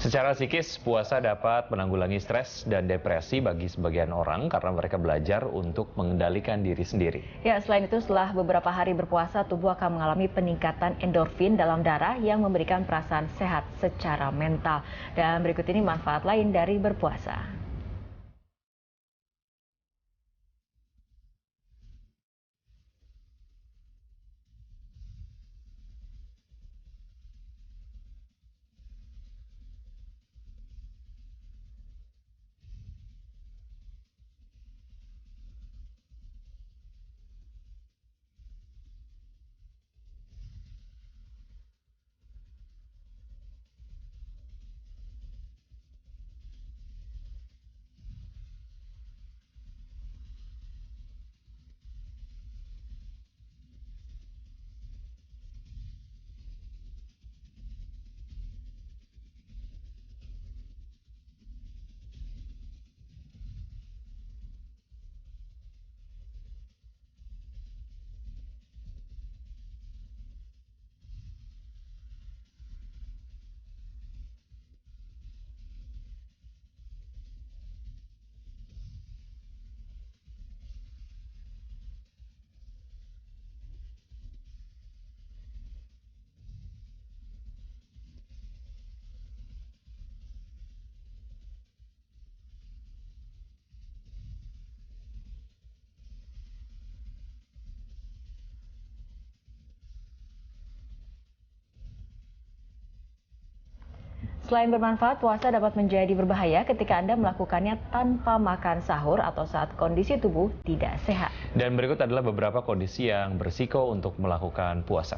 Secara psikis, puasa dapat menanggulangi stres dan depresi bagi sebagian orang karena mereka belajar untuk mengendalikan diri sendiri. Ya, selain itu setelah beberapa hari berpuasa, tubuh akan mengalami peningkatan endorfin dalam darah yang memberikan perasaan sehat secara mental. Dan berikut ini manfaat lain dari berpuasa. Selain bermanfaat, puasa dapat menjadi berbahaya ketika Anda melakukannya tanpa makan sahur atau saat kondisi tubuh tidak sehat. Dan berikut adalah beberapa kondisi yang berisiko untuk melakukan puasa.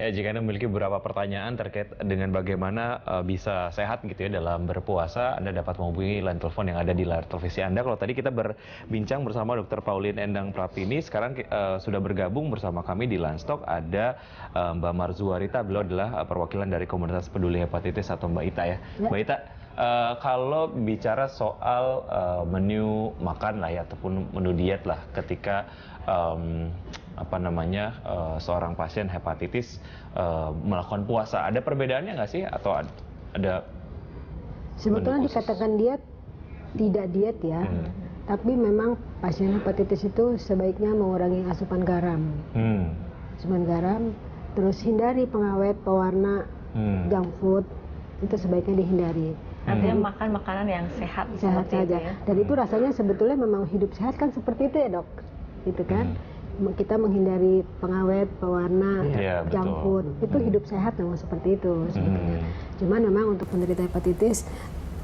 Ya, jika Anda memiliki beberapa pertanyaan terkait dengan bagaimana bisa sehat gitu ya dalam berpuasa, Anda dapat menghubungi line telepon yang ada di layar televisi Anda. Kalau tadi kita berbincang bersama Dr. Pauline Endang Praptini, sekarang sudah bergabung bersama kami di Lanstock ada Mbak Marzuarita, beliau adalah perwakilan dari komunitas peduli hepatitis atau Mbak Ita ya. Mbak Ita, kalau bicara soal menu makan lah ya ataupun menu diet lah ketika seorang pasien hepatitis melakukan puasa, ada perbedaannya nggak sih atau ada? Sebetulnya dikatakan diet tidak diet ya, tapi memang pasien hepatitis itu sebaiknya mengurangi asupan garam, asupan garam, terus hindari pengawet, pewarna, junk food itu sebaiknya dihindari. Artinya makan makanan yang sehat saja. itu ya. Dan itu rasanya sebetulnya memang hidup sehat kan seperti itu ya dok, gitu kan? Kita menghindari pengawet, pewarna, junk food, itu hidup sehat memang seperti itu sebetulnya. Cuman memang untuk penderita hepatitis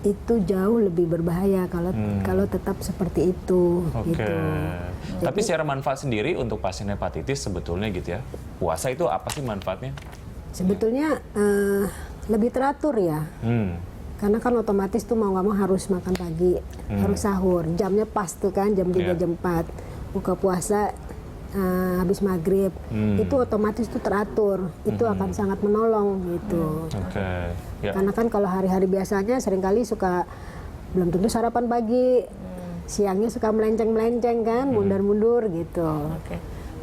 itu jauh lebih berbahaya kalau tetap seperti itu. Gitu. Tapi secara manfaat sendiri untuk pasien hepatitis sebetulnya gitu ya, puasa itu apa sih manfaatnya? Sebetulnya lebih teratur ya. Karena kan otomatis tuh mau nggak mau harus makan pagi, harus sahur, jamnya pas tuh kan, jam 3, jam 4. Buka puasa habis maghrib, itu otomatis tuh teratur, itu akan sangat menolong gitu. Karena kan kalau hari-hari biasanya seringkali suka belum tentu sarapan pagi, siangnya suka melenceng-melenceng kan, mundur-mundur gitu.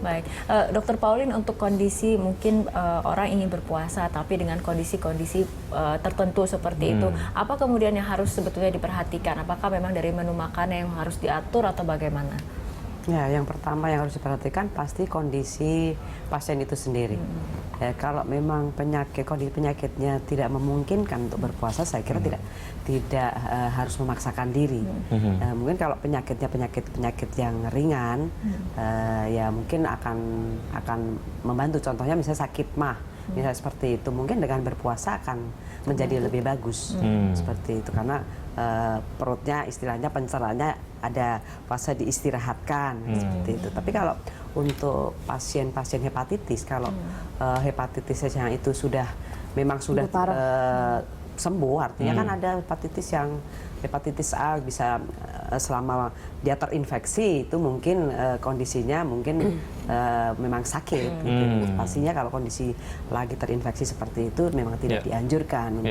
Baik, Dokter Pauline, untuk kondisi mungkin orang ingin berpuasa tapi dengan kondisi-kondisi tertentu seperti itu, apa kemudian yang harus sebetulnya diperhatikan? Apakah memang dari menu makanan yang harus diatur atau bagaimana? Ya, yang pertama yang harus diperhatikan pasti kondisi pasien itu sendiri. Kalau memang kondisi penyakitnya tidak memungkinkan untuk berpuasa, saya kira tidak harus memaksakan diri. Mungkin kalau penyakitnya penyakit yang ringan, ya mungkin akan membantu. Contohnya misalnya sakit mah, misalnya seperti itu, mungkin dengan berpuasa akan menjadi lebih bagus seperti itu, karena perutnya istilahnya pencerahannya ada fase diistirahatkan seperti itu. Tapi kalau untuk pasien-pasien hepatitis, kalau hepatitis yang itu memang sudah sembuh, artinya kan ada hepatitis A bisa selama dia terinfeksi itu mungkin kondisinya memang sakit. Gitu. Pastinya kalau kondisi lagi terinfeksi seperti itu memang tidak dianjurkan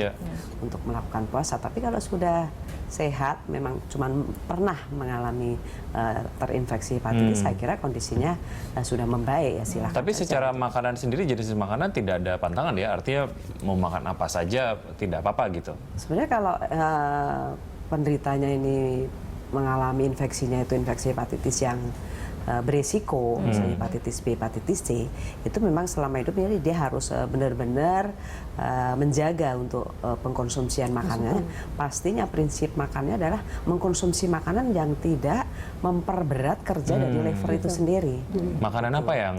untuk melakukan puasa. Tapi kalau sudah sehat, memang cuma pernah mengalami terinfeksi hepatitis, saya kira kondisinya sudah membaik, ya silahkan. Tapi secara makanan sendiri, jenis makanan tidak ada pantangan ya, artinya mau makan apa saja tidak apa-apa gitu. Sebenarnya kalau penderitanya ini mengalami infeksinya itu infeksi hepatitis yang beresiko, misalnya hepatitis B, hepatitis C, itu memang selama hidupnya dia harus benar-benar menjaga untuk pengkonsumsian makanannya. Pastinya prinsip makannya adalah mengkonsumsi makanan yang tidak memperberat kerja dari liver itu sendiri. Makanan apa yang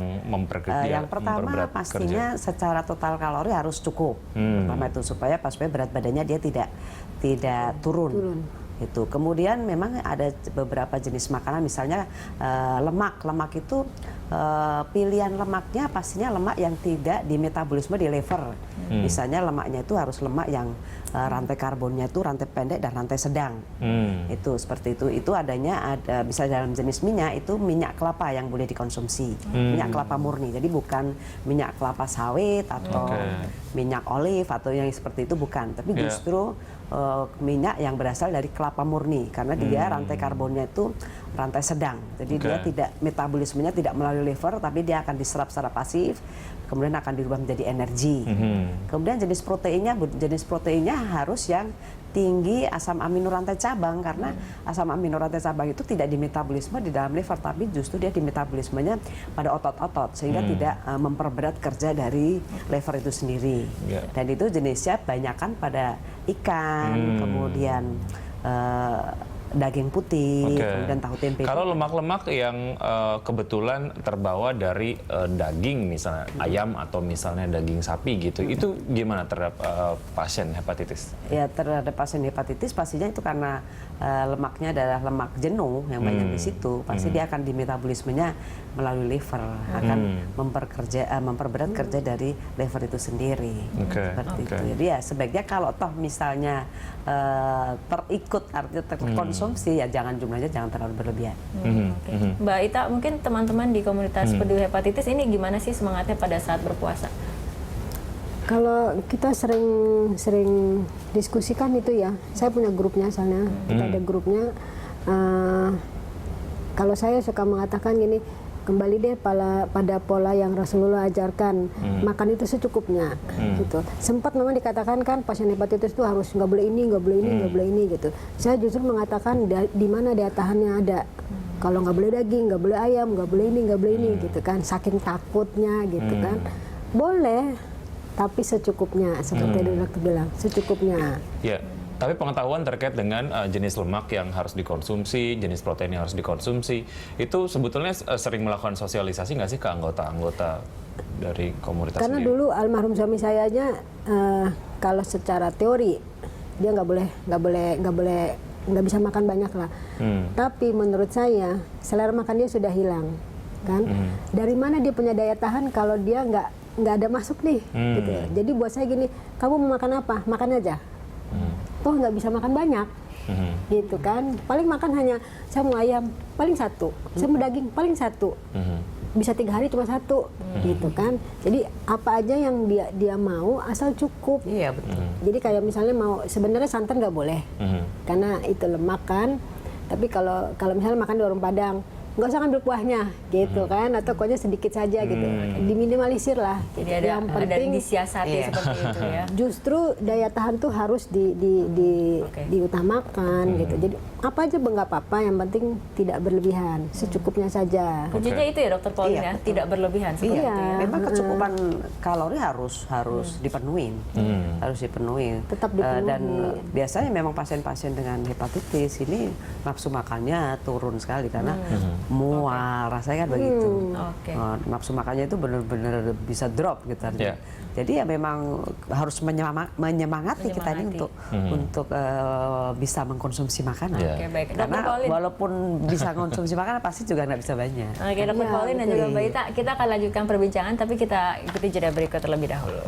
yang pertama pastinya secara total kalori harus cukup. Pertama itu supaya berat badannya dia tidak turun. Itu. Kemudian memang ada beberapa jenis makanan, misalnya lemak itu pilihan lemaknya pastinya lemak yang tidak dimetabolisme di liver. Misalnya lemaknya itu harus lemak yang rantai karbonnya itu rantai pendek dan rantai sedang. Itu seperti itu. Itu adanya bisa dalam jenis minyak itu minyak kelapa yang boleh dikonsumsi. Minyak kelapa murni. Jadi bukan minyak kelapa sawit atau minyak olive atau yang seperti itu, bukan. Tapi justru minyak yang berasal dari kelapa murni, karena dia rantai karbonnya itu rantai sedang, jadi dia tidak, metabolismenya tidak melalui liver, tapi dia akan diserap secara pasif, kemudian akan dirubah menjadi energi. Kemudian jenis proteinnya harus yang tinggi asam amino rantai cabang, karena asam amino rantai cabang itu tidak dimetabolisme di dalam liver, tapi justru dia dimetabolismenya pada otot-otot, sehingga tidak memperberat kerja dari liver itu sendiri. Dan itu jenisnya banyakan pada ikan, kemudian daging putih, kemudian tahu tempe. Kalau lemak-lemak yang kebetulan terbawa dari daging, misalnya ayam atau misalnya daging sapi gitu, itu gimana terhadap pasien hepatitis? Ya, terhadap pasien hepatitis pastinya itu karena lemaknya adalah lemak jenuh yang banyak di situ, pasti dia akan dimetabolismenya melalui liver, akan memperberat kerja dari liver itu sendiri. Seperti itu. Jadi ya sebaiknya kalau toh misalnya terikut, artinya terkonsumsi, ya jumlahnya jangan terlalu berlebihan. Mbak Ita, mungkin teman-teman di komunitas peduli hepatitis ini gimana sih semangatnya pada saat berpuasa? Kalau kita sering diskusikan itu ya, saya punya grupnya soalnya, kita ada grupnya. Kalau saya suka mengatakan gini, kembali deh pada pola yang Rasulullah ajarkan, makan itu secukupnya, gitu. Sempat memang dikatakan kan pasien hepatitis itu harus nggak boleh ini, nggak boleh ini, nggak boleh ini, gitu. Saya justru mengatakan di mana daya tahannya ada. Kalau nggak boleh daging, nggak boleh ayam, nggak boleh ini, nggak boleh ini, gitu kan. Saking takutnya, gitu kan. Boleh, tapi secukupnya, seperti dokter bilang, secukupnya. Ya. Tapi pengetahuan terkait dengan jenis lemak yang harus dikonsumsi, jenis protein yang harus dikonsumsi, itu sebetulnya sering melakukan sosialisasi nggak sih ke anggota-anggota dari komunitas? Karena sendiri? dulu almarhum suami saya aja, kalau secara teori dia nggak bisa makan banyak lah. Tapi menurut saya selera makan dia sudah hilang, kan? Dari mana dia punya daya tahan kalau dia nggak ada masuk nih? Gitu. Jadi buat saya gini, kamu mau makan apa? Makan aja. Toh nggak bisa makan banyak, gitu kan. Paling makan hanya, saya mau ayam, paling satu. Saya mau daging, paling satu. Bisa 3 hari cuma satu, gitu kan. Jadi apa aja yang dia mau, asal cukup. Iya, betul. Jadi kayak misalnya mau, sebenarnya santan nggak boleh, karena itu lemak kan. Tapi kalau misalnya makan di warung Padang, nggak usah ngambil kuahnya gitu kan, atau kuahnya sedikit saja gitu, diminimalisir lah. Jadi ada, yang penting disiasati seperti itu ya. Justru daya tahan tuh harus diutamakan gitu. Jadi apa aja nggak apa-apa, yang penting tidak berlebihan, secukupnya saja. Kuncinya itu ya Dokter Paulin ya, tidak berlebihan seperti itu ya. Memang kecukupan kalori harus dipenuhi, harus dipenuhi. Tetap dipenuhi. Dan biasanya memang pasien-pasien dengan hepatitis ini nafsu makannya turun sekali karena mual, rasanya kan begitu. Nafsu makannya itu benar-benar bisa drop gitu. Jadi ya memang harus menyemangati kita ini untuk bisa mengkonsumsi makanan. Baik. Karena walaupun bisa konsumsi makanan pasti juga nggak bisa banyak. Oke, Dokter Paulin dan juga Mbak Ita, kita akan lanjutkan perbincangan tapi kita ikuti jeda berikut terlebih dahulu.